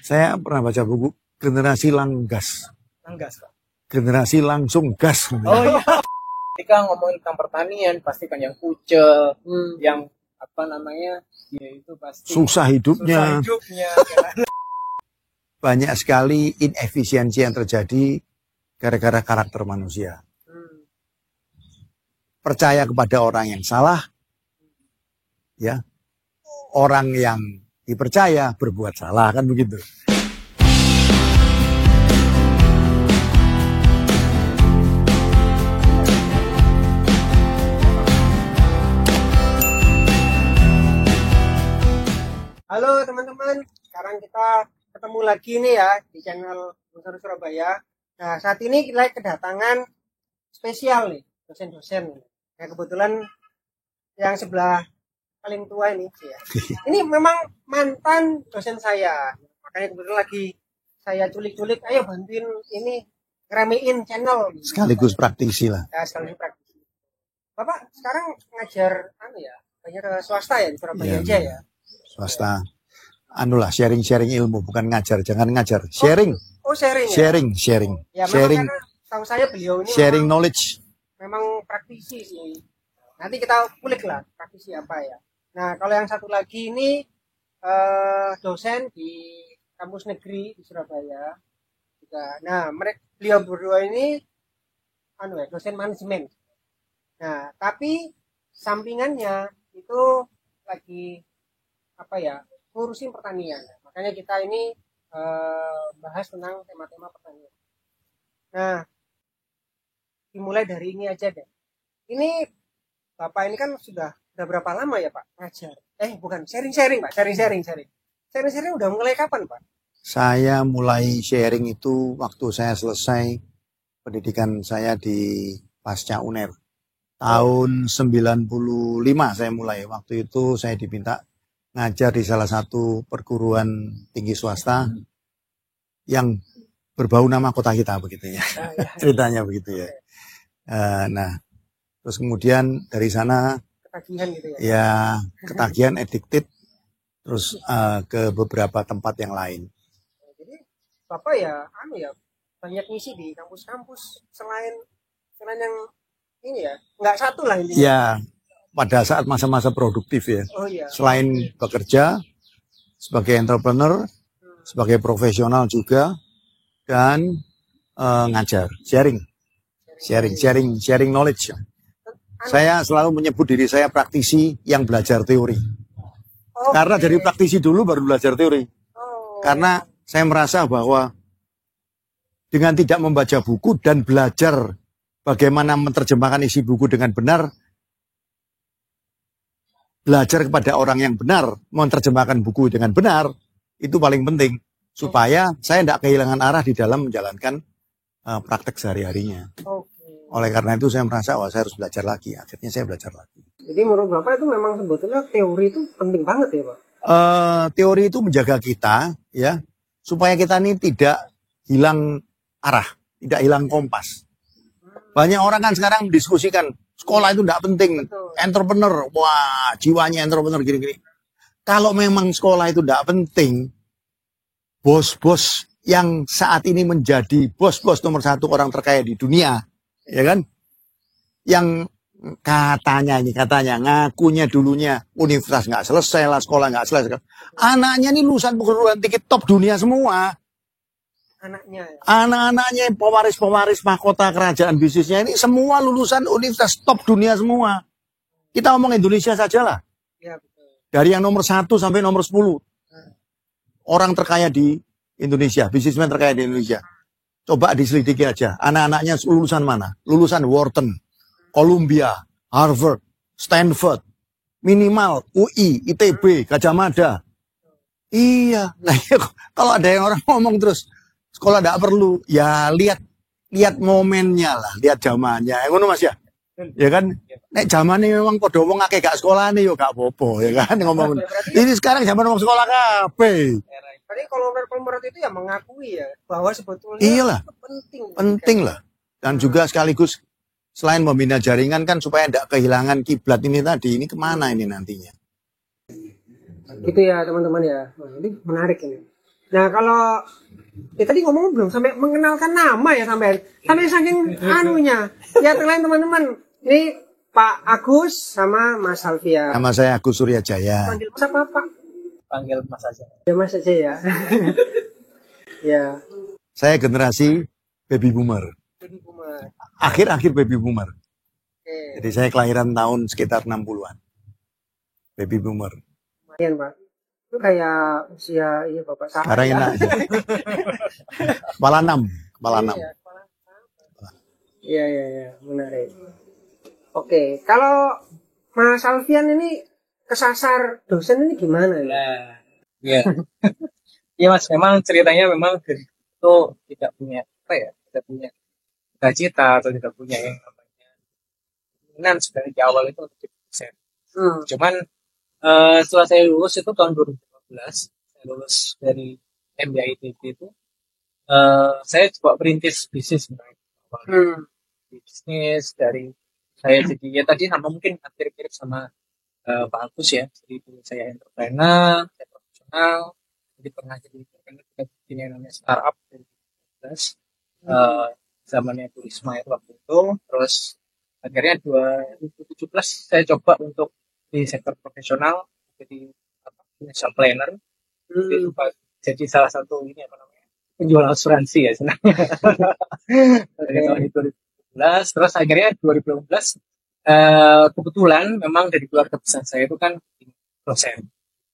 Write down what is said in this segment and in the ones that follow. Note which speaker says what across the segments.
Speaker 1: Saya pernah baca buku Generasi Langgas.
Speaker 2: Langgas, Pak.
Speaker 1: Generasi langsung gas.
Speaker 2: Oh iya. Ketika ngomongin tentang pertanian, pasti kan yang kucel, yang apa namanya, dia itu pasti
Speaker 1: susah hidupnya. Banyak sekali inefisiensi yang terjadi gara-gara karakter manusia. Percaya kepada orang yang salah, ya. Orang yang dipercaya berbuat salah, kan begitu.
Speaker 2: Halo teman-teman, sekarang kita ketemu lagi nih ya di channel Unsur Surabaya. Nah, saat ini kita kedatangan spesial nih, dosen-dosen. Nah, kebetulan yang sebelah paling tua ini ya. Ini memang mantan dosen saya. Makanya kebetulan lagi saya culik-culik, ayo bantuin ini ngeramein channel.
Speaker 1: Sekaligus praktisi lah.
Speaker 2: Ya, sekaligus praktisi. Bapak sekarang ngajar banyak ke swasta ya di Surabaya aja ya.
Speaker 1: Swasta. Anulah sharing-sharing ilmu, bukan ngajar, jangan ngajar. Sharing.
Speaker 2: Oh, sharing.
Speaker 1: Sharing.
Speaker 2: Ya,
Speaker 1: sharing.
Speaker 2: Tahu saya beliau ini
Speaker 1: sharing knowledge.
Speaker 2: Memang praktisi sih. Nanti kita kulik lah praktisi apa ya. Nah, kalau yang satu lagi ini dosen di kampus negeri di Surabaya juga. Nah, beliau berdua ini dosen manajemen. Nah, tapi sampingannya itu lagi ngurusin pertanian. Makanya kita ini bahas tentang tema-tema pertanian. Nah, dimulai dari ini aja deh. Ini Bapak ini kan sudah berapa lama ya Pak ngajar? Bukan, sharing Pak, sharing. Sharing udah mulai kapan Pak?
Speaker 1: Saya mulai sharing itu waktu saya selesai pendidikan saya di Pasca UNER. Tahun 95 saya mulai. Waktu itu saya diminta ngajar di salah satu perguruan tinggi swasta yang berbau nama kota kita begitu ya. Ceritanya begitu ya. Nah, terus kemudian dari sana
Speaker 2: ketagihan gitu ya.
Speaker 1: Ya, ketagihan, addicted, terus ke beberapa tempat yang lain.
Speaker 2: Jadi Bapak banyak ngisi di kampus-kampus selain yang ini ya, nggak satu lah intinya.
Speaker 1: Ya, pada saat masa-masa produktif ya.
Speaker 2: Oh, iya.
Speaker 1: Selain bekerja sebagai entrepreneur, sebagai profesional juga, dan ngajar, sharing knowledge. Saya selalu menyebut diri saya praktisi yang belajar teori. Karena dari praktisi dulu baru belajar teori. Karena saya merasa bahwa dengan tidak membaca buku dan belajar bagaimana menerjemahkan isi buku dengan benar, belajar kepada orang yang benar, menerjemahkan buku dengan benar, itu paling penting. Supaya saya tidak kehilangan arah di dalam menjalankan praktek sehari-harinya. Oleh karena itu saya merasa, saya harus belajar lagi. Akhirnya saya belajar lagi.
Speaker 2: Jadi menurut Bapak itu memang sebetulnya teori itu penting banget ya Pak?
Speaker 1: Teori itu menjaga kita, ya, supaya kita ini tidak hilang arah, tidak hilang kompas. Banyak orang kan sekarang mendiskusikan, sekolah itu tidak penting. Betul. Entrepreneur, wah jiwanya entrepreneur gini-gini. Kalau memang sekolah itu tidak penting, bos-bos yang saat ini menjadi bos-bos nomor satu orang terkaya di dunia, ya kan? Yang katanya ngakunya dulunya universitas nggak selesai lah, sekolah nggak selesai. Anaknya ini lulusan perguruan tinggi top dunia semua. Anak-anaknya pewaris mahkota kerajaan bisnisnya ini semua lulusan universitas top dunia semua. Kita ngomong Indonesia saja lah.
Speaker 2: Ya, betul.
Speaker 1: Dari yang nomor 1 sampai nomor 10. Orang terkaya di Indonesia, bisnismen terkaya di Indonesia. Coba diselidiki aja, anak-anaknya lulusan mana? Lulusan Wharton, Columbia, Harvard, Stanford, minimal UI, ITB, Gajah Mada. Iya, nah kalau ada yang orang ngomong terus, sekolah tidak perlu, ya lihat momennya lah, lihat zamannya. Ngono Mas ya? Ya kan? Nek zamannya memang padha wong akeh gak sekolah nih yo gak apa-apa ya kan ngomong. Ini sekarang zaman wong sekolah kabeh.
Speaker 2: Berarti kalau menurut itu ya mengakui ya bahwa sebetulnya
Speaker 1: iyalah,
Speaker 2: itu
Speaker 1: penting lah. Dan juga sekaligus selain membina jaringan kan supaya tidak kehilangan kiblat ini tadi, ini kemana ini nantinya.
Speaker 2: Gitu ya teman-teman ya. Nah, ini menarik ini. Nah, kalau tadi ngomong belum sampai mengenalkan nama ya sampai saking anunya. Ya, terlain teman-teman. Ini Pak Agus sama Mas Alfian.
Speaker 1: Nama saya Agus Suryajaya.
Speaker 2: Panggil Mas apa, Pak?
Speaker 3: Panggil Mas aja.
Speaker 2: Ya, Mas aja ya. Ya.
Speaker 1: Saya generasi baby boomer.
Speaker 2: Baby boomer.
Speaker 1: Akhir-akhir baby boomer.
Speaker 2: Oke.
Speaker 1: Jadi saya kelahiran tahun sekitar 60-an. Baby boomer.
Speaker 2: Lumayan, Pak. Itu kayak usia iya Bapak saya.
Speaker 1: Sekarang enak. Kepala 6. Kepala 6.
Speaker 2: Iya, menarik. Oke, kalau Mas Alfian ini kesasar dosen ini gimana ya?
Speaker 3: Nah, iya. Iya Mas, memang ceritanya memang dari itu tidak punya apa ya, tidak punya cita-cita atau tidak punya yang namanya keinginan sebenarnya di awal itu untuk jadi dosen. Cuman setelah saya lulus itu tahun 2015, saya lulus dari MBA ITB itu, saya coba perintis bisnis sebenarnya. Bisnis dari saya jadi ya tadi sama mungkin hampir mirip sama Pak Agus ya. Jadi dulu saya entrepreneur, saya profesional, jadi pernah jadi entrepreneur kita bikin yang namanya startup dari 2015, zamannya Bu Risma itu waktu itu. Terus akhirnya 2017 saya coba untuk di sektor profesional jadi financial planner. Jadi salah satu ini apa namanya penjual asuransi ya sebenarnya. Dari tahun 2017, terus akhirnya 2018 kebetulan memang dari keluarga besar saya itu kan dosen.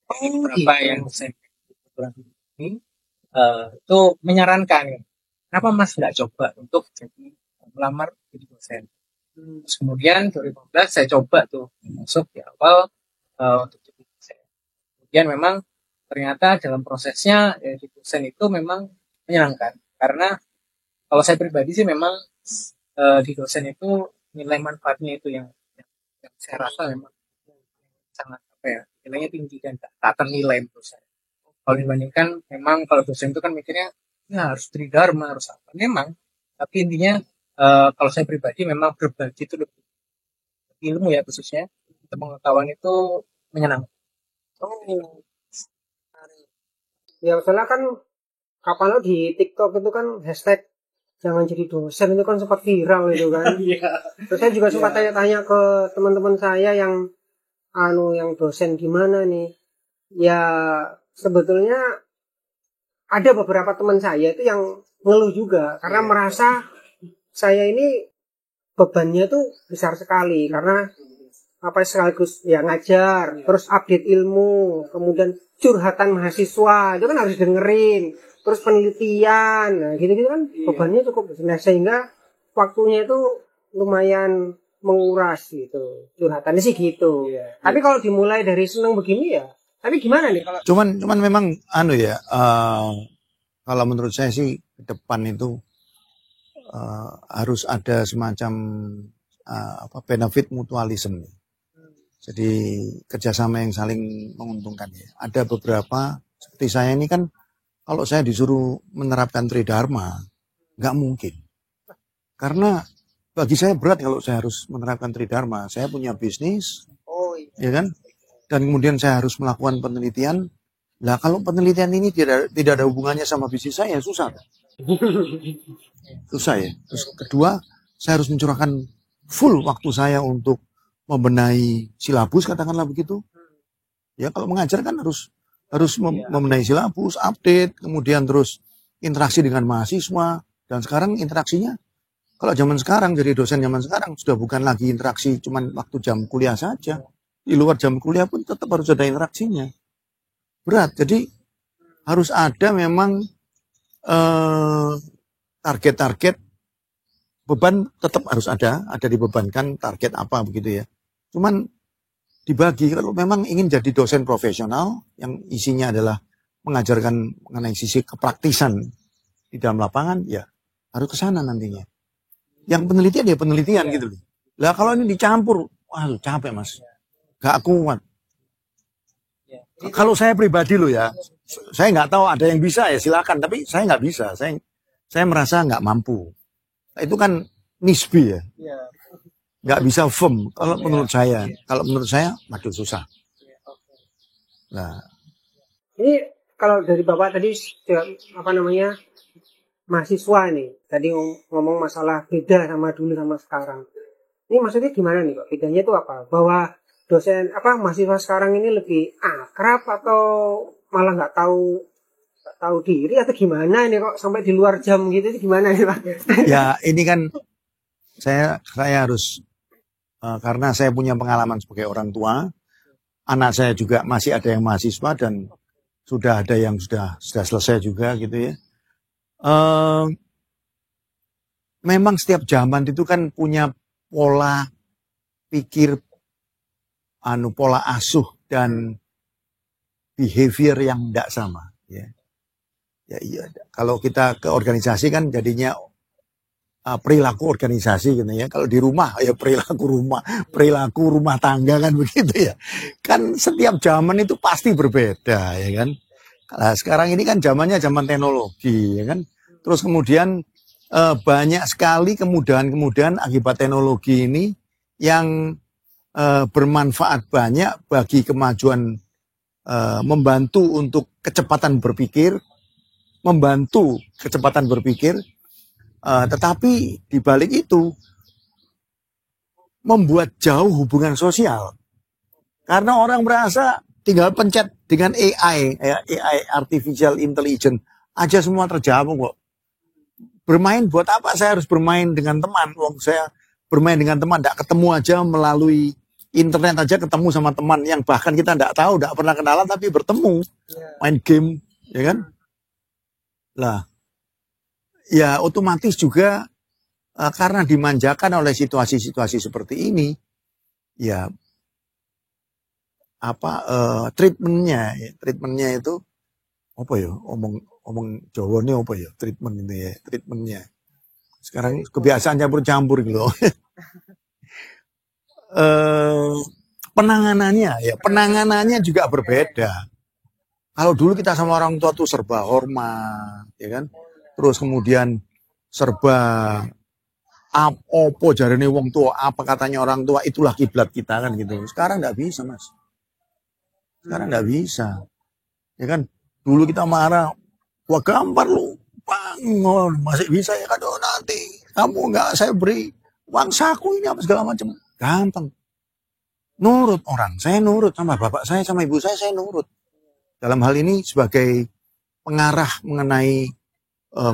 Speaker 3: Beberapa yang dosen kebetulan ini itu menyarankan, kenapa Mas nggak coba untuk jadi melamar jadi dosen. Terus kemudian 2015 saya coba tuh masuk di awal untuk jadi dosen. Kemudian memang ternyata dalam prosesnya di dosen itu memang menyenangkan karena kalau saya pribadi sih memang di dosen itu nilai manfaatnya itu yang saya rasa memang sangat apa ya nilainya tinggi dan tak ternilai menurut saya. Kalau dibandingkan memang kalau dosen itu kan mikirnya ya harus tridharma harus apa memang, tapi intinya kalau saya pribadi memang berbagi itu lebih ilmu ya khususnya pengetahuan itu menyenangkan.
Speaker 2: Ya soalnya kan kapan lo di TikTok itu kan hashtag jangan jadi dosen itu kan sempat viral itu kan. Terus saya juga sempat tanya-tanya ke teman-teman saya yang yang dosen gimana nih. Ya sebetulnya ada beberapa teman saya itu yang ngeluh juga karena merasa saya ini bebannya tuh besar sekali karena apa sekaligus ya ngajar, terus update ilmu, kemudian curhatan mahasiswa itu kan harus dengerin, terus penelitian, nah gitu-gitu kan bebannya cukup besar. Nah, sehingga waktunya itu lumayan menguras gitu. Curhatannya sih gitu. Tapi kalau dimulai dari seneng begini ya, tapi gimana nih kalau
Speaker 1: Cuman memang kalau menurut saya sih ke depan itu harus ada semacam benefit mutualism. Jadi kerjasama yang saling menguntungkan ya. Ada beberapa seperti saya ini kan kalau saya disuruh menerapkan tridharma nggak mungkin. Karena bagi saya berat kalau saya harus menerapkan tridharma. Saya punya bisnis, ya kan? Dan kemudian saya harus melakukan penelitian. Lah kalau penelitian ini tidak ada hubungannya sama bisnis saya susah. Susah ya. Terus kedua, saya harus mencurahkan full waktu saya untuk membenahi silabus katakanlah begitu. Ya kalau mengajar kan harus membenahi silabus, update, kemudian terus interaksi dengan mahasiswa dan sekarang interaksinya kalau zaman sekarang jadi dosen zaman sekarang sudah bukan lagi interaksi cuman waktu jam kuliah saja. Di luar jam kuliah pun tetap harus ada interaksinya. Berat. Jadi harus ada memang target-target beban tetap harus ada dibebankan target apa begitu ya. Cuman dibagi kalau memang ingin jadi dosen profesional yang isinya adalah mengajarkan mengenai sisi kepraktisan di dalam lapangan ya harus ke sana nantinya. Yang penelitian ya penelitian gitu loh. Lah kalau ini dicampur, wah capek Mas. Gak kuat. Kalau saya pribadi loh ya, saya nggak tahu ada yang bisa ya silakan, tapi saya nggak bisa. Saya merasa nggak mampu. Itu kan nisbi ya. Nggak bisa firm kalau menurut saya. Kalau menurut saya makin susah. Nah,
Speaker 2: ini kalau dari Bapak tadi apa namanya mahasiswa nih, tadi ngomong masalah beda sama dulu sama sekarang. Ini maksudnya gimana nih Pak? Bedanya itu apa? Bahwa dosen apa mahasiswa sekarang ini lebih akrab atau malah nggak tahu diri atau gimana ini kok sampai di luar jam gitu itu gimana nih Pak?
Speaker 1: Ya ini kan saya harus karena saya punya pengalaman sebagai orang tua, anak saya juga masih ada yang mahasiswa dan sudah ada yang sudah selesai juga gitu ya. Memang setiap zaman itu kan punya pola pikir, pola asuh dan behavior yang tidak sama. Ya, iya. Kalau kita ke organisasi kan jadinya perilaku organisasi gitu ya. Kalau di rumah ya perilaku rumah tangga kan begitu ya. Kan setiap zaman itu pasti berbeda ya kan. Nah, sekarang ini kan zamannya zaman teknologi ya kan. Terus kemudian banyak sekali kemudahan-kemudahan akibat teknologi ini yang bermanfaat banyak bagi kemajuan, membantu untuk kecepatan berpikir, tetapi di balik itu membuat jauh hubungan sosial. Karena orang merasa tinggal pencet dengan AI, artificial intelligence, aja semua terjawab kok. Bermain buat apa saya harus bermain dengan teman? Wong saya bermain dengan teman, tidak ketemu aja melalui internet aja ketemu sama teman yang bahkan kita tidak tahu, tidak pernah kenalan tapi bertemu, main game, ya kan? Lah, ya otomatis juga karena dimanjakan oleh situasi-situasi seperti ini, ya treatmentnya itu apa ya? Omong Jawa ini apa ya? Treatmentnya. Sekarang kebiasaan campur-campur gitu. Penanganannya juga berbeda. Kalau dulu kita sama orang tua tuh serba hormat, ya kan? Terus kemudian serba apa jarane wong tua, apa katanya orang tua, itulah kiblat kita kan gitu. Sekarang nggak bisa, Mas. Sekarang nggak bisa. Ya kan? Dulu kita marah, wah gampar lu, bangun, masih bisa ya kan? Oh, nanti kamu nggak saya beri uang saku ini apa segala macam. Gampang. Nurut orang, saya nurut sama bapak saya, sama ibu saya nurut. Dalam hal ini sebagai pengarah mengenai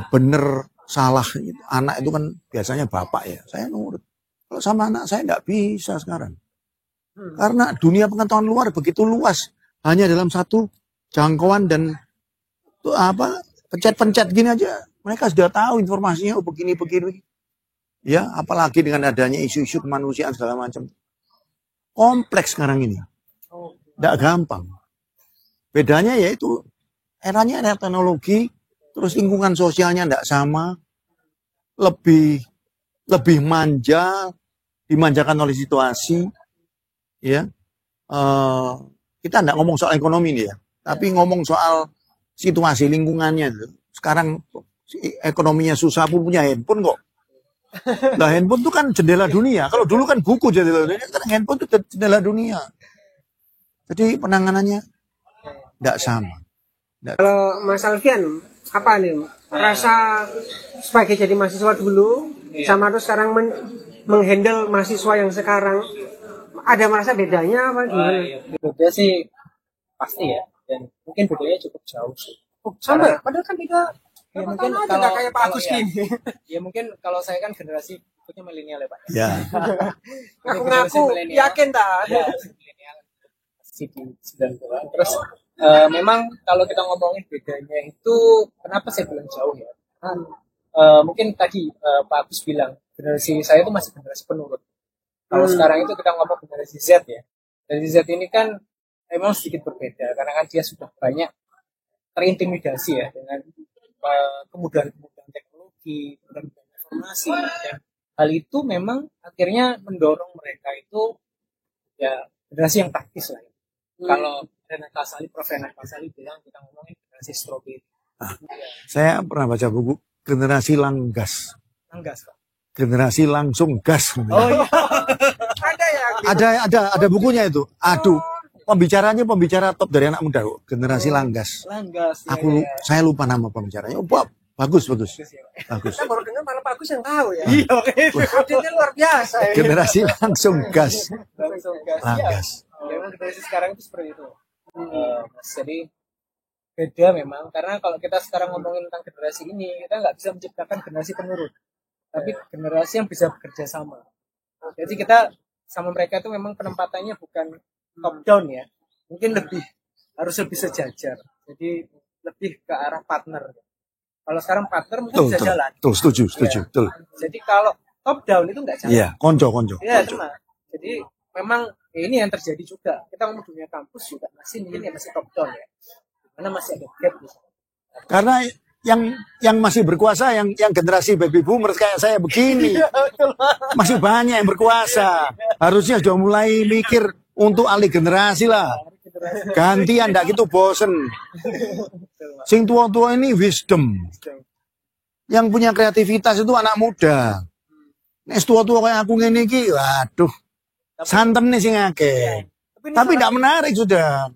Speaker 1: benar salah anak itu kan biasanya bapak ya, saya nurut. Kalau sama anak saya nggak bisa sekarang. Karena dunia pengetahuan luar begitu luas, hanya dalam satu jangkauan dan pencet-pencet gini aja mereka sudah tahu informasinya begini. Ya, apalagi dengan adanya isu-isu kemanusiaan segala macam. Kompleks sekarang ini. Tidak gampang. Bedanya yaitu eranya ada teknologi, terus lingkungan sosialnya tidak sama, lebih manja, dimanjakan oleh situasi, ya. Kita tidak ngomong soal ekonomi nih ya, tapi ngomong soal situasi lingkungannya. Sekarang ekonominya susah pun punya handphone kok. Nah handphone itu kan jendela dunia. Kalau dulu kan buku jendela dunia, sekarang handphone itu jendela dunia. Jadi penanganannya tidak sama.
Speaker 2: Kalau Mas Alfian, apa nih rasa sebagai jadi mahasiswa dulu sama terus sekarang menghandle mahasiswa yang sekarang, ada merasa bedanya apa gimana?
Speaker 3: Beda sih pasti ya, dan mungkin bedanya cukup jauh sih.
Speaker 2: Sama, padahal kan beda.
Speaker 3: Ya mungkin
Speaker 2: kalau kayak Pak Agus gini.
Speaker 3: Ya mungkin kalau saya kan generasi ikutnya milenial ya Pak.
Speaker 1: Ya.
Speaker 2: Ngaku yakin tak?
Speaker 3: Ya, milenial masih di 90-an. Terus memang kalau kita ngomongin bedanya itu kenapa saya bilang jauh ya? Mungkin tadi Pak Agus bilang generasi saya itu masih generasi penurut. Kalau sekarang itu kita ngomong generasi Z ya. Generasi Z ini kan memang sedikit berbeda karena kan dia sudah banyak terintimidasi ya dengan kemudahan-kemudahan teknologi, kemudahan informasi, dan hal itu memang akhirnya mendorong mereka itu ya generasi yang taktis lah. Kalau Prof. Renat Kasali bilang kita ngomongin generasi strawberry.
Speaker 1: Saya pernah baca buku generasi langgas.
Speaker 3: Langgas Pak.
Speaker 1: Generasi langsung gas.
Speaker 2: Oh iya. Ada ya?
Speaker 1: Ada bukunya itu. Aduh, pembicaranya pembicara top dari anak muda, generasi Langgas.
Speaker 3: Langgas. Ya,
Speaker 1: Saya lupa nama pembicaranya. Oh, bagus.
Speaker 3: Bagus, ya, Pak.
Speaker 1: Bagus.
Speaker 2: Kita baru dengar malah bagus yang tahu ya.
Speaker 3: Iya, oke.
Speaker 2: Update-nya luar biasa ya.
Speaker 1: Generasi langsung gas.
Speaker 3: Langsung gas.
Speaker 1: Langgas.
Speaker 3: Ya, memang generasi sekarang itu seperti itu. Mas, jadi beda memang karena kalau kita sekarang ngomongin tentang generasi ini kita nggak bisa menciptakan generasi penurut tapi generasi yang bisa bekerja sama. Jadi kita sama mereka itu memang penempatannya bukan top down ya, mungkin harus lebih sejajar, jadi lebih ke arah partner. Kalau sekarang partner mungkin bisa jalan.
Speaker 1: Setuju.
Speaker 3: Ya. Jadi kalau top down itu nggak jalan.
Speaker 1: Iya, konco.
Speaker 3: Iya, cuma. Jadi memang ini yang terjadi juga. Kita ngomong dunia kampus juga masih top down ya. Karena masih ada gap gitu.
Speaker 1: Karena yang masih berkuasa yang generasi baby boomers kayak saya begini. Masih banyak yang berkuasa. Harusnya sudah mulai mikir untuk alih generasi lah. Gantian ndak gitu bosen. Sing tua-tua ini wisdom. Yang punya kreativitas itu anak muda. Nek tua-tua kayak aku ngene iki, waduh. Santen nih sing akeh. Tapi ndak menarik sudah.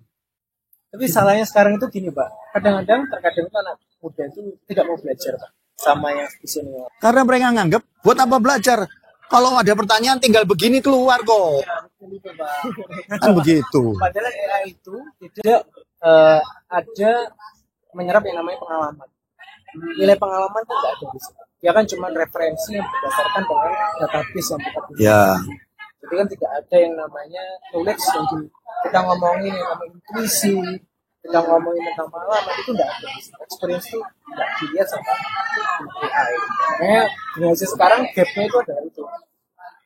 Speaker 3: Tapi salahnya sekarang itu gini, Pak. Kadang-kadang terkadang itu anak muda itu tidak mau belajar, Pak. Sama yang di sini.
Speaker 1: Karena mereka nganggap, buat apa belajar? Kalau ada pertanyaan tinggal begini keluar kok. Kan begitu.
Speaker 3: Padahal AI itu tidak ada menyerap yang namanya pengalaman. Nilai pengalaman itu tidak ada di situ. Dia kan cuma referensi yang berdasarkan dengan database yang kita punya.
Speaker 1: Ya.
Speaker 3: Jadi kan tidak ada yang namanya knowledge yang kita ngomongin yang namanya intuisi, kita ngomongin tentang pengalaman itu tidak ada. Experience itu tidak dilihat sama AI. Makanya generasi sekarang gapnya itu adalah itu.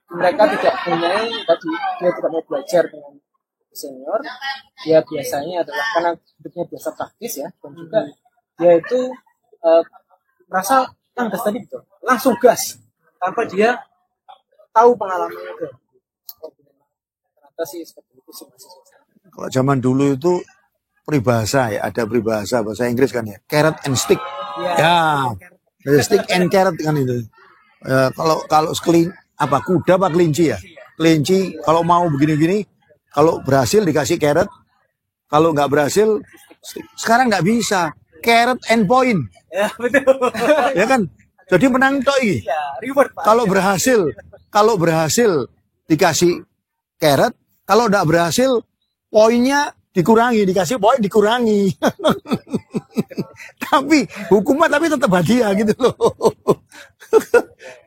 Speaker 3: Mereka tidak punya tadi, dia tidak mau belajar dengan senior, dia biasanya adalah karena hidupnya biasa praktis ya, dan juga dia itu merasa gas tadi betul, langsung gas tanpa dia tahu pengalamannya itu. Ternyata sih seperti itu sih masih.
Speaker 1: Kalau zaman dulu itu peribahasa ya, ada peribahasa bahasa Inggris kan ya, carrot and stick. Ya, stick and carrot kan itu. Kalau kuda apa kelinci ya? Kelinci kalau mau begini-gini, kalau berhasil dikasih carrot, kalau nggak berhasil, sekarang nggak bisa. Carrot and point.
Speaker 3: Ya, betul.
Speaker 1: Ya kan? Jadi menang toh ini.
Speaker 3: Ya, reward, Pak.
Speaker 1: Kalau berhasil dikasih carrot, kalau nggak berhasil poinnya dikurangi, dikasih poin dikurangi. Tapi hukuman tapi tetap hadiah gitu loh.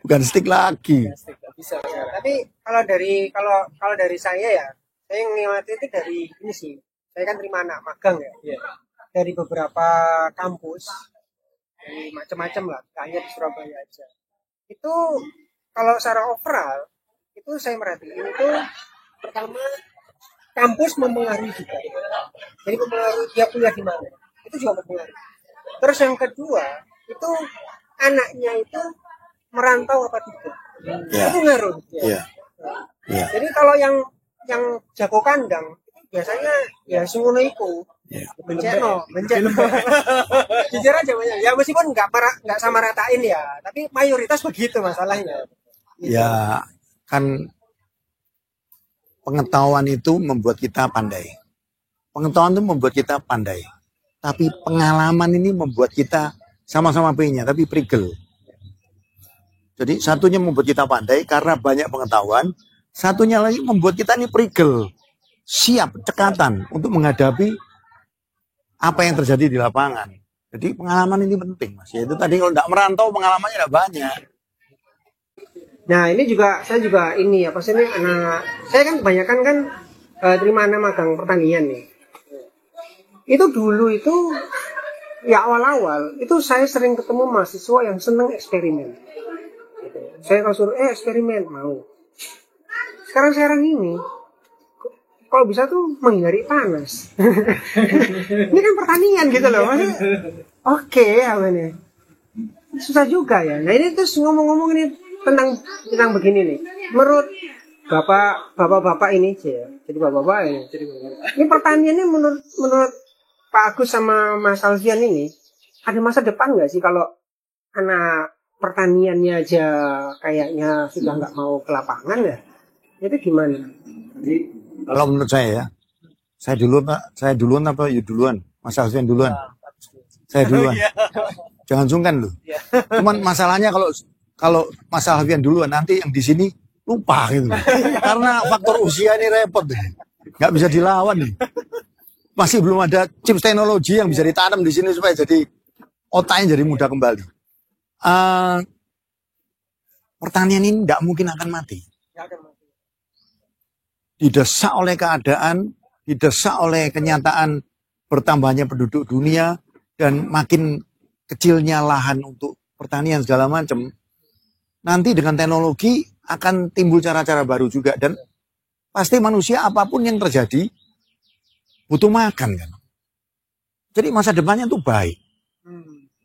Speaker 1: Bukan stick lagi.
Speaker 2: Tapi kalau dari saya ya, saya ngeliat itu dari ini sih. Saya kan terima anak magang ya. Dari beberapa kampus, dari macam-macam lah, tak hanya di Surabaya aja. Itu kalau secara overall, itu saya merhatiin itu pertama kampus mempengaruhi juga. Jadi mempengaruhi dia kuliah di mana, itu juga mempengaruhi. Terus yang kedua, itu anaknya itu merantau apa tidak, itu ngaruh.
Speaker 1: Ya.
Speaker 2: Jadi kalau yang jago kandang, itu biasanya ya sungguh iku. Benceno. Jujur aja banyak. Ya meskipun nggak sama ratain ya, tapi mayoritas begitu masalahnya. Gitu.
Speaker 1: Ya kan pengetahuan itu membuat kita pandai. Pengetahuan itu membuat kita pandai. Tapi pengalaman ini membuat kita sama-sama pengennya, tapi prigel. Jadi satunya membuat kita pandai karena banyak pengetahuan, satunya lagi membuat kita ini prigel, siap cekatan untuk menghadapi apa yang terjadi di lapangan. Jadi pengalaman ini penting, Mas. Ya itu tadi kalau tidak merantau pengalamannya tidak banyak.
Speaker 2: Nah ini juga saya juga ini apa sih ini saya kan kebanyakan kan terima anak magang pertanian nih. Itu dulu itu ya awal-awal itu saya sering ketemu mahasiswa yang seneng eksperimen. Saya kalau suruh eksperimen mau. Sekarang ini kalau bisa tuh menghindari panas. Ini kan pertanian gitu loh. Maksudnya, oke, apa nih? Susah juga ya. Nah ini terus ngomong-ngomong ini tentang begini nih. Menurut bapak-bapak ini ya. Jadi bapak-bapak ini. Ini pertanian ini menurut Pak Agus sama Mas Alfian ini ada masa depan nggak sih kalau anak pertaniannya aja kayaknya sudah nggak mau ke lapangan ya? Itu gimana?
Speaker 1: Kalau menurut saya ya, Saya duluan Pak, saya duluan apa you duluan? Mas Alfian duluan. Saya duluan. Jangan sungkan loh. Cuman masalahnya kalau Mas Alfian duluan, nanti yang di sini lupa gitu. Karena faktor usia ini repot deh. Nggak bisa dilawan nih. Masih belum ada chips teknologi yang bisa ditanam di sini supaya jadi otaknya jadi mudah kembali. Pertanian ini nggak mungkin akan mati. Didesak oleh keadaan, didesak oleh kenyataan bertambahnya penduduk dunia, dan makin kecilnya lahan untuk pertanian segala macam. Nanti dengan teknologi akan timbul cara-cara baru juga. Dan pasti manusia apapun yang terjadi butuh makan kan. Jadi masa depannya tuh baik.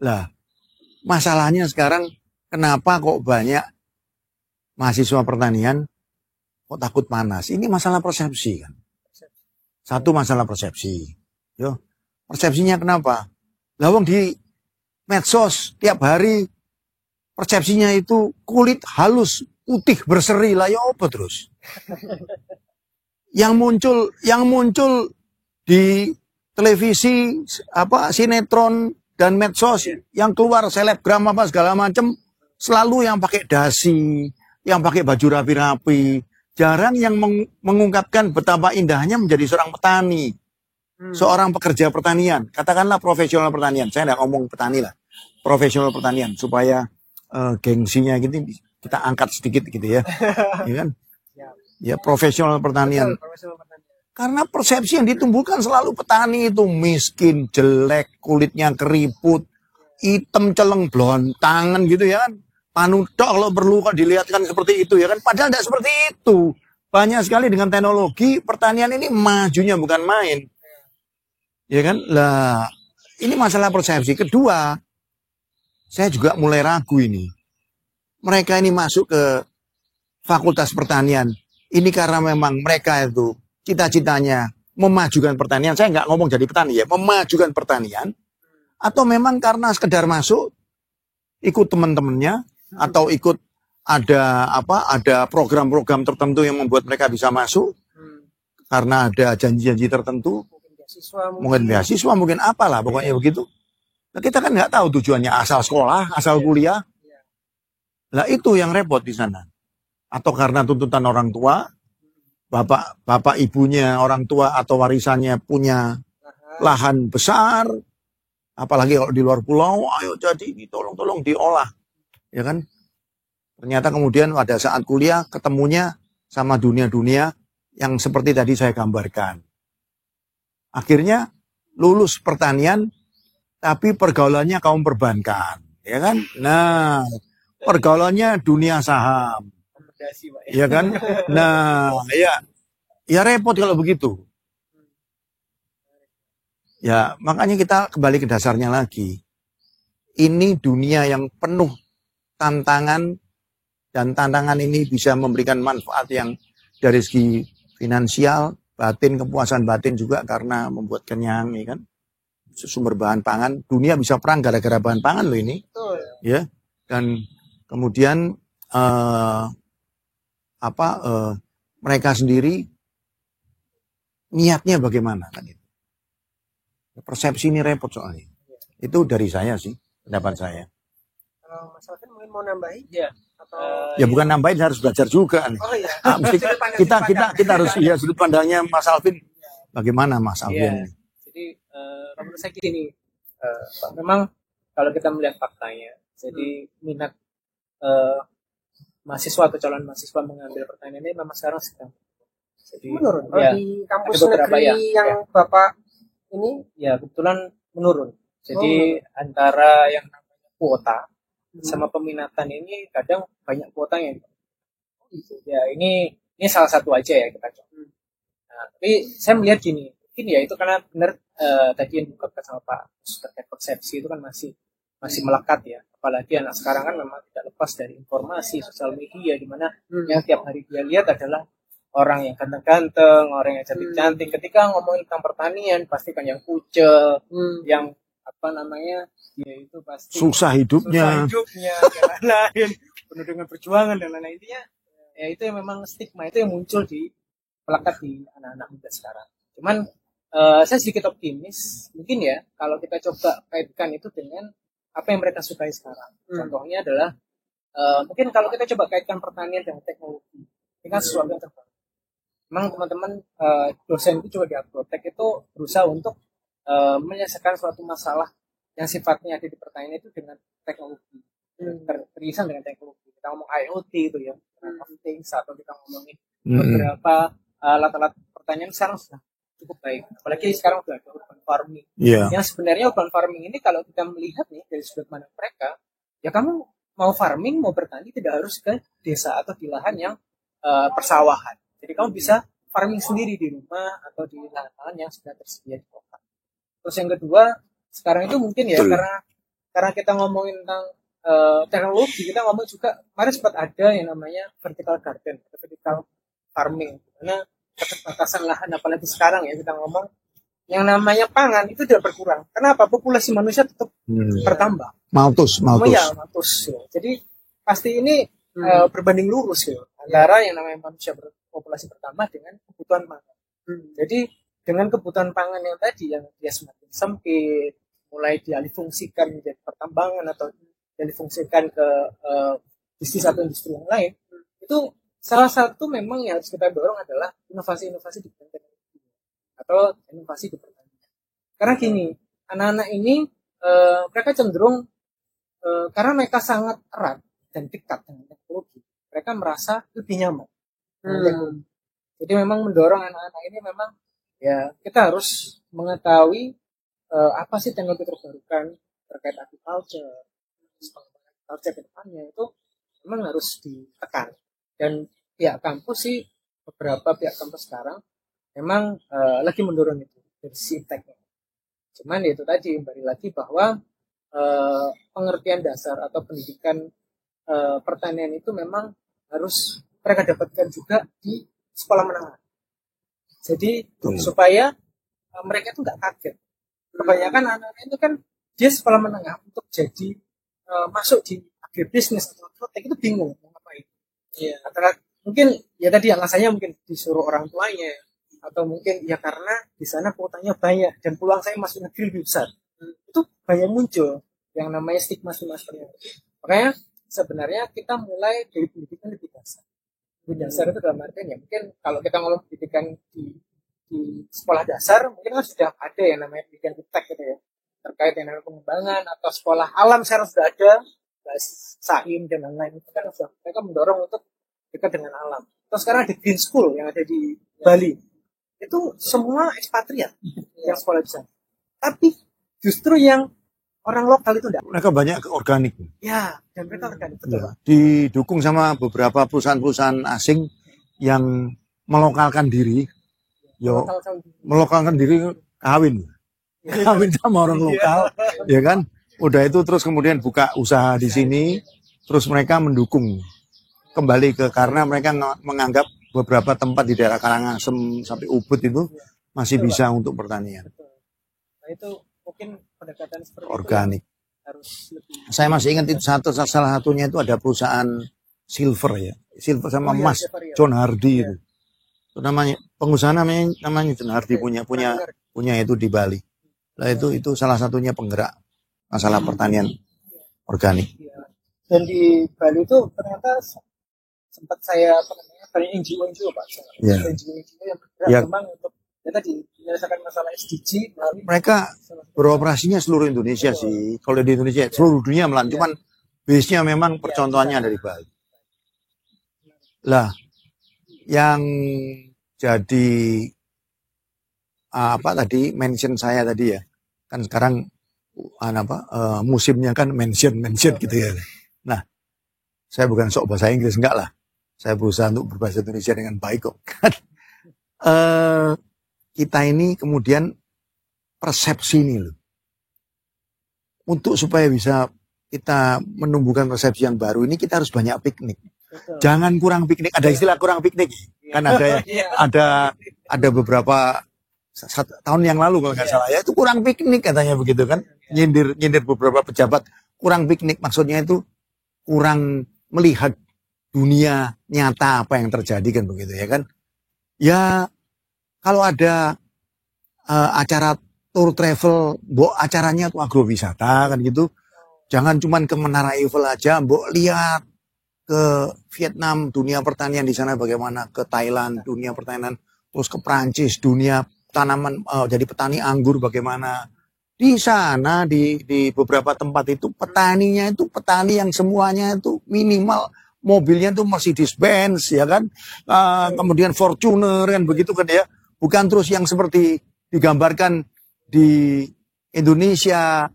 Speaker 1: Lah, masalahnya sekarang kenapa kok banyak mahasiswa pertanian kok takut panas? Ini masalah persepsi kan. Satu masalah persepsi. Yo, persepsinya kenapa? Lawang di medsos tiap hari persepsinya itu kulit halus, putih, berseri lah, ya apa terus? Yang muncul di televisi, sinetron dan medsos, yang keluar selebgram apa segala macam, selalu yang pakai dasi, yang pakai baju rapi-rapi, jarang yang mengungkapkan betapa indahnya menjadi seorang petani, seorang pekerja pertanian, katakanlah profesional pertanian. Saya tidak ngomong petani lah, profesional pertanian, supaya gengsinya gitu kita angkat sedikit gitu ya, ya kan? Ya, profesional pertanian. Karena persepsi yang ditumbuhkan selalu petani itu miskin, jelek, kulitnya keriput, hitam celeng blontangan gitu ya kan. Panutok kalau perlu kan dilihatkan seperti itu ya kan. Padahal tidak seperti itu. Banyak sekali dengan teknologi pertanian ini majunya bukan main. Ya kan? Lah, ini masalah persepsi. Kedua, saya juga mulai ragu ini. Mereka ini masuk ke fakultas pertanian. Ini karena memang mereka itu cita-citanya memajukan pertanian. Saya nggak ngomong jadi petani ya, memajukan pertanian. Atau memang karena sekedar masuk, ikut teman-temannya, atau ikut ada program-program tertentu yang membuat mereka bisa masuk. Karena ada janji-janji tertentu. Mungkin beasiswa, mungkin apalah, pokoknya begitu. Nah, kita kan nggak tahu tujuannya, asal sekolah, asal kuliah. Lah itu yang repot di sana. Atau karena tuntutan orang tua, bapak ibunya orang tua atau warisannya punya lahan besar, apalagi kalau di luar pulau, ayo jadi ini tolong diolah, ya kan? Ternyata kemudian pada saat kuliah ketemunya sama dunia-dunia yang seperti tadi saya gambarkan. Akhirnya lulus pertanian, tapi pergaulannya kaum perbankan, ya kan? Nah, pergaulannya dunia saham. Ya kan? Nah, ya repot kalau begitu. Ya, makanya kita kembali ke dasarnya lagi. Ini dunia yang penuh tantangan, dan tantangan ini bisa memberikan manfaat yang dari segi finansial, batin, kepuasan batin juga karena membuat kenyang, ya kan? Sumber bahan pangan, dunia bisa perang gara-gara bahan pangan loh ini. Ya. Dan kemudian mereka sendiri niatnya bagaimana kan itu. Persepsi ini repot soalnya. Itu dari saya sih, pendapat saya.
Speaker 2: Kalau Mas Alvin mungkin mau nambahin?
Speaker 3: Ya.
Speaker 2: Atau
Speaker 1: Ya bukan nambahin, harus belajar juga nih.
Speaker 2: oh iya.
Speaker 1: Mesti kita harus lihat sudut pandangnya Mas Alvin. Bagaimana Mas Alvin?
Speaker 3: Ya. Jadi menurut saya gini, Pak, memang kalau kita melihat faktanya, jadi minat mahasiswa atau calon mahasiswa mengambil pertanian ini memang sekarang sedang
Speaker 2: menurun.
Speaker 3: Ya,
Speaker 2: Di kampus
Speaker 3: beberapa
Speaker 2: negeri yang Bapak ini
Speaker 3: ya kebetulan menurun. Jadi antara yang namanya kuota sama peminatan ini kadang banyak kuotanya. Ya ini salah satu aja ya kita coba. Nah, tapi saya melihat gini, mungkin ya itu karena benar tadi yang diungkapkan sama Pak terkait persepsi itu kan masih melekat ya. Apalagi anak sekarang kan memang tidak lepas dari informasi sosial media di mana yang tiap hari dia lihat adalah orang yang ganteng-ganteng, orang yang cantik-cantik. Ketika ngomongin tentang pertanian pasti kan yang kucel, yang dia itu pasti
Speaker 1: Susah hidupnya,
Speaker 3: dan lain-lain, penuh dengan perjuangan dan lain-lain. Intinya ya itu yang memang stigma itu yang muncul di melekat di anak-anak muda sekarang. Cuman saya sedikit optimis mungkin ya kalau kita coba kaitkan itu dengan apa yang mereka sukai sekarang. Contohnya adalah mungkin kalau kita coba kaitkan pertanian dengan teknologi, ini kan sesuatu yang terbaru. Memang teman-teman dosen itu juga di Agrotek itu berusaha untuk menyelesaikan suatu masalah yang sifatnya ada di pertanian itu dengan teknologi, beririsan dengan teknologi. Kita ngomong IoT itu ya, Internet of Things, atau kita ngomongin beberapa alat-alat pertanian sekarang sudah cukup baik. Apalagi sekarang sudah ada urban farming. Yang sebenarnya urban farming ini kalau kita melihat nih dari sudut pandang mereka, ya kamu mau farming, mau bertani tidak harus ke desa atau di lahan yang persawahan. Jadi kamu bisa farming sendiri di rumah atau di lahan-lahan yang sudah tersedia di kota. Terus yang kedua, sekarang itu mungkin ya karena kita ngomongin tentang teknologi, kita ngomong juga kemarin sempat ada yang namanya vertical garden atau vertical farming, karena keterbatasan lahan apalagi sekarang ya kita ngomong yang namanya pangan itu tidak berkurang. Kenapa? Populasi manusia tetap bertambah. Malthus. Ya. Jadi pasti ini berbanding lurus ya antara yang namanya manusia populasi bertambah dengan kebutuhan pangan. Jadi dengan kebutuhan pangan yang tadi yang dia semakin sempit, mulai dialihfungsikan menjadi pertambangan atau dialihfungsikan ke bisnis atau industri yang lain, itu salah satu memang yang harus kita dorong adalah inovasi-inovasi di bidang teknologi atau inovasi di pertanian. Karena gini, anak-anak ini mereka cenderung karena mereka sangat erat dan dekat dengan teknologi, mereka merasa lebih nyaman. Jadi memang mendorong anak-anak ini memang ya kita harus mengetahui apa sih teknologi terbarukan terkait agriculture, agriculture ke depannya itu memang harus ditekan. Dan pihak kampus sih, beberapa pihak kampus sekarang memang lagi mendorong itu dari sisi teknik. Cuman ya itu tadi kembali lagi bahwa pengertian dasar atau pendidikan pertanian itu memang harus mereka dapatkan juga di sekolah menengah. Jadi supaya mereka itu nggak kaget. Kebanyakan anak-anak itu kan dia sekolah menengah untuk jadi masuk di agribisnis atau agrotek itu bingung mau ngapain. Antara mungkin ya tadi alasannya mungkin disuruh orang tuanya atau mungkin ya karena di sana kuotanya banyak dan peluang saya masuk negeri lebih besar. Itu banyak muncul yang namanya stigma seperti itu. Makanya sebenarnya kita mulai dari pendidikan lebih dasar. Lebih dasar itu dalam artian ya mungkin kalau kita ngomong pendidikan di sekolah dasar mungkin kan sudah ada yang namanya pendidikan iptek gitu ya, terkait dengan pengembangan atau sekolah alam sekarang sudah ada sains dan lain-lain. Itu kan sudah mereka mendorong untuk dekat dengan alam. Terus sekarang di Green School yang ada di Bali itu semua ekspatriat yang sekolah di sana. Tapi justru yang orang lokal itu enggak.
Speaker 1: Mereka banyak ke organik.
Speaker 3: Ya, dan mereka organik betul.
Speaker 1: Ya, didukung sama beberapa perusahaan-perusahaan asing yang melokalkan diri. Melokalkan diri kawin sama orang lokal, ya kan? Udah itu terus kemudian buka usaha di sini, terus mereka mendukung kembali karena mereka menganggap beberapa tempat di daerah Karangasem sampai Ubud itu masih bisa untuk pertanian.
Speaker 3: Nah itu mungkin pendekatan seperti
Speaker 1: organik.
Speaker 3: Harus lebih.
Speaker 1: Saya masih ingat itu salah satunya itu ada perusahaan silver ya, silver sama emas, John Hardy itu. Itu namanya pengusaha namanya John Hardy punya itu di Bali. Lah itu salah satunya penggerak masalah pertanian organik.
Speaker 3: Dan di Bali itu ternyata sempat saya banyak NGO Pak. NGO yang bergerak memang untuk tadi menyelesaikan masalah SDG.
Speaker 1: Mereka beroperasinya seluruh Indonesia sih. Kalau di Indonesia seluruh dunia malah, cuman base-nya memang percontohannya dari Bali. Lah, yang jadi tadi mention saya tadi ya, kan sekarang musimnya kan mention gitu ya. Nah, saya bukan sok bahasa Inggris, enggak lah. Saya berusaha untuk berbahasa Indonesia dengan baik kok. Kita ini kemudian persepsi ini loh. Untuk supaya bisa kita menumbuhkan persepsi yang baru ini, kita harus banyak piknik. Betul. Jangan kurang piknik. Ada istilah kurang piknik. Kan ada beberapa tahun yang lalu kalau nggak salah ya, itu kurang piknik katanya begitu kan. Nyindir beberapa pejabat. Kurang piknik maksudnya itu kurang melihat dunia nyata apa yang terjadi kan begitu ya kan. Ya kalau ada acara tour travel, mbok acaranya tuh agrowisata kan gitu. Jangan cuman ke Menara Eiffel aja, mbok lihat ke Vietnam, dunia pertanian di sana bagaimana, ke Thailand, dunia pertanian, terus ke Prancis, dunia tanaman, jadi petani anggur bagaimana. Di sana, di beberapa tempat itu, petaninya itu petani yang semuanya itu minimal mobilnya itu Mercedes-Benz, ya kan. Kemudian Fortuner kan begitu kan ya. Bukan terus yang seperti digambarkan di Indonesia,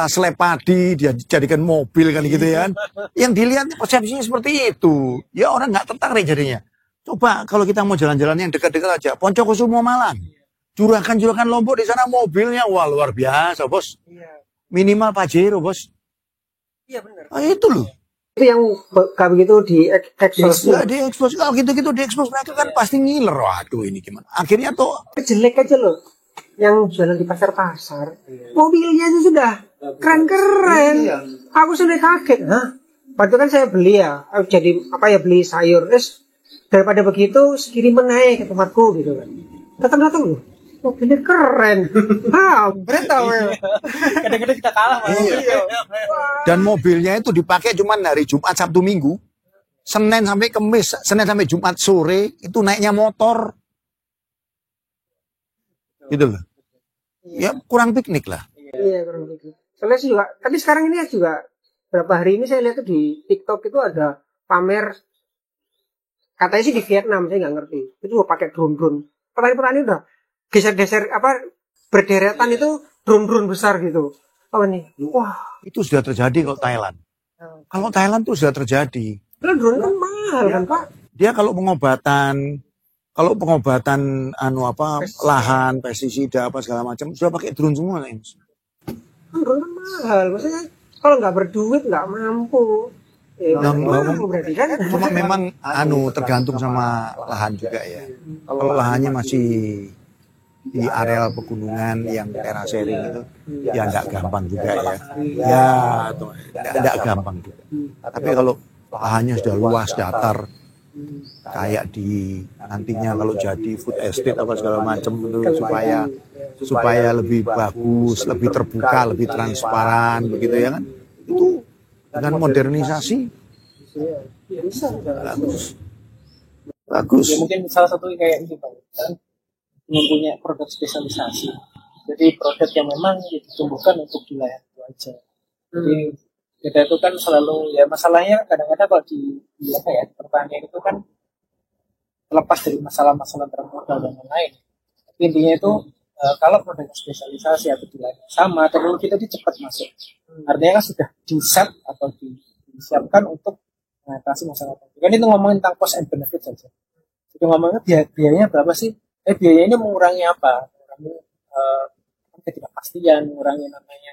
Speaker 1: selai padi dia jadikan mobil kan gitu ya kan. Yang dilihat persepsinya seperti itu. Ya orang nggak tertarik jadinya. Coba kalau kita mau jalan-jalan yang dekat-dekat aja, Poncokusumo Malang. Juragan-juragan Lombok di sana mobilnya wah luar biasa, Bos.
Speaker 2: Iya.
Speaker 1: Minimal Pajero, Bos.
Speaker 2: Iya benar.
Speaker 1: Itu loh.
Speaker 2: Itu yang kayak begitu di expose.
Speaker 1: Ya, di expose. Kalau gitu-gitu di expose mereka kan pasti ngiler. Waduh ini gimana. Akhirnya tuh
Speaker 2: Jelek aja loh. Yang jualan di pasar-pasar. Mobilnya itu sudah keren-keren. Aku sudah kaget. Hah? Padahal kan saya beli ya. Jadi beli sayur. Terus daripada begitu sekiriman naik ke tempatku gitu kan. Datang-datang loh. Mobilnya keren. Beritahu ya.
Speaker 3: Kadang-kadang kita kalah sama mobil.
Speaker 1: dan mobilnya itu dipakai cuman hari Jumat, Sabtu, Minggu. Senin sampai Kamis, Senin sampai Jumat sore itu naiknya motor. Gitu loh. Ya kurang piknik lah.
Speaker 2: Iya kurang begitu. Soalnya sih juga, tapi sekarang ini juga berapa hari ini saya lihat tuh di TikTok itu ada pamer. Katanya sih di Vietnam, saya nggak ngerti. Itu pakai drone. Petani-petani udah geser-geser berderetan itu drone besar gitu. Apa nih? Wah,
Speaker 1: Itu sudah terjadi kalau Thailand. Kalau Thailand tuh sudah terjadi.
Speaker 2: kan drone kan mahal kan Pak?
Speaker 1: Dia kalau pengobatan lahan, pestisida apa segala macam sudah pakai drone semua kan.
Speaker 2: Kan drone kan mahal. Maksudnya kalau nggak berduit nggak mampu. Mampu berarti kan.
Speaker 1: Cuma memang tergantung sama lahan juga ya. Kalau lahannya masih di areal pegunungan yang terasering itu ya enggak gampang juga ya. Ya, enggak gampang juga. Tapi kalau lahannya sudah luas datar kayak di nantinya kalau jadi food estate apa segala macam itu supaya lebih bagus, lebih terbuka, lebih transparan begitu ya kan. Itu dengan modernisasi bagus.
Speaker 3: Ya, mungkin salah satu kayak itu Pak. Kan mempunyai produk spesialisasi. Jadi produk yang memang ditumbuhkan untuk wilayah itu aja. Jadi kita itu kan selalu ya masalahnya kadang-kadang kalau di pertanian itu kan terlepas dari masalah-masalah bermodal dan lain-lain. Tapi intinya itu kalau produk spesialisasi atau wilayah sama, teknologi itu cepat masuk. Artinya kan sudah di-set atau disiapkan untuk mengatasi masalah. Kan itu ngomongin tentang cost and benefit saja. Itu ngomongnya biayanya berapa sih? Biaya ini mengurangi apa? Mengurangi ketidakpastian, mengurangi namanya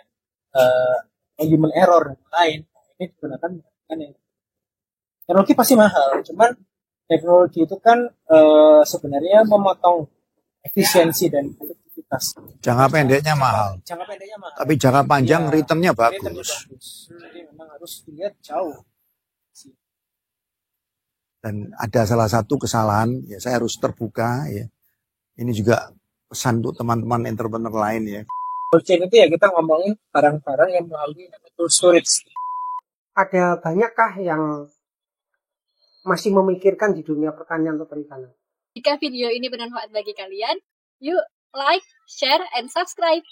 Speaker 3: human error dan lain. Ini digunakan kan yang teknologi pasti mahal, cuman teknologi itu kan sebenarnya memotong efisiensi dan efektivitas.
Speaker 1: Jangka pendeknya mahal. Tapi jangka panjang returnnya bagus.
Speaker 3: Jadi memang harus dilihat jauh.
Speaker 1: Dan ada salah satu kesalahan, ya saya harus terbuka ya. Ini juga pesan untuk teman-teman entrepreneur lain ya.
Speaker 3: Cold chain itu ya kita ngomongin barang-barang yang melalui cold storage.
Speaker 2: Ada banyakkah yang masih memikirkan di dunia pertanian atau perikanan?
Speaker 4: Jika video ini bermanfaat bagi kalian, yuk like, share, and subscribe.